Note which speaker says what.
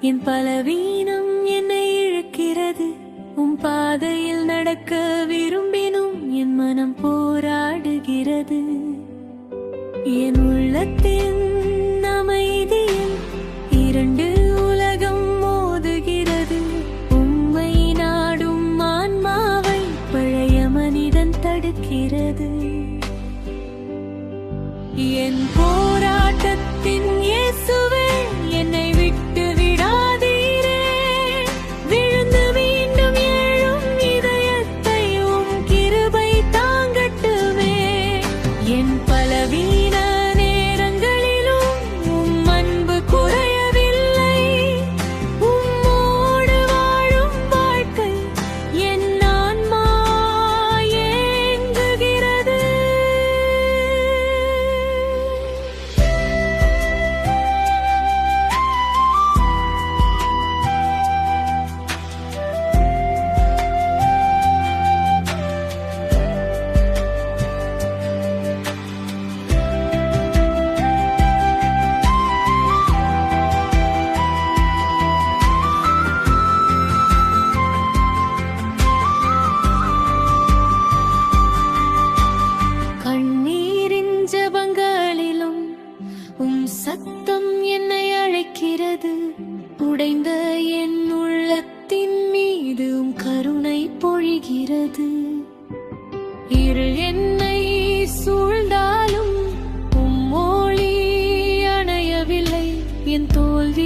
Speaker 1: என் பலவீனம் என்னை இழுக்கிறது. பாதையில் நடக்க விரும்பினும் என் மனம் போராடுகிறது. என் உள்ளத்தின் அமைதியில் இரண்டு உலகம் மோதுகிறது. உம்மை நாடும் ஆன்மாவை பழைய மனிதன் தடுக்கிறது. என் போராட்டத்தின் இயேசுவே, என்னை விட்டு விடாதீரே. விழுந்து மீண்டும் எழும் இதயத்தை உம் கிருபை தாங்கட்டுமே. என் பலவீன நேரங்களிலும் உம் அன்பு குறையவில்லை. உம்மோடு வாழும் வாழ்க்கை என் ஆன்மா ஏங்குகிறது. ஜபங்களிலும் உம் சத்தம் என்னை அழைக்கிறது. உடைந்த என் உள்ளத்தின் மீது உம் கருணை பொழிகிறது. இருள் என்னை சூழ்ந்தாலும் உம் ஒளி அணையவில்லை. என் தோல்வி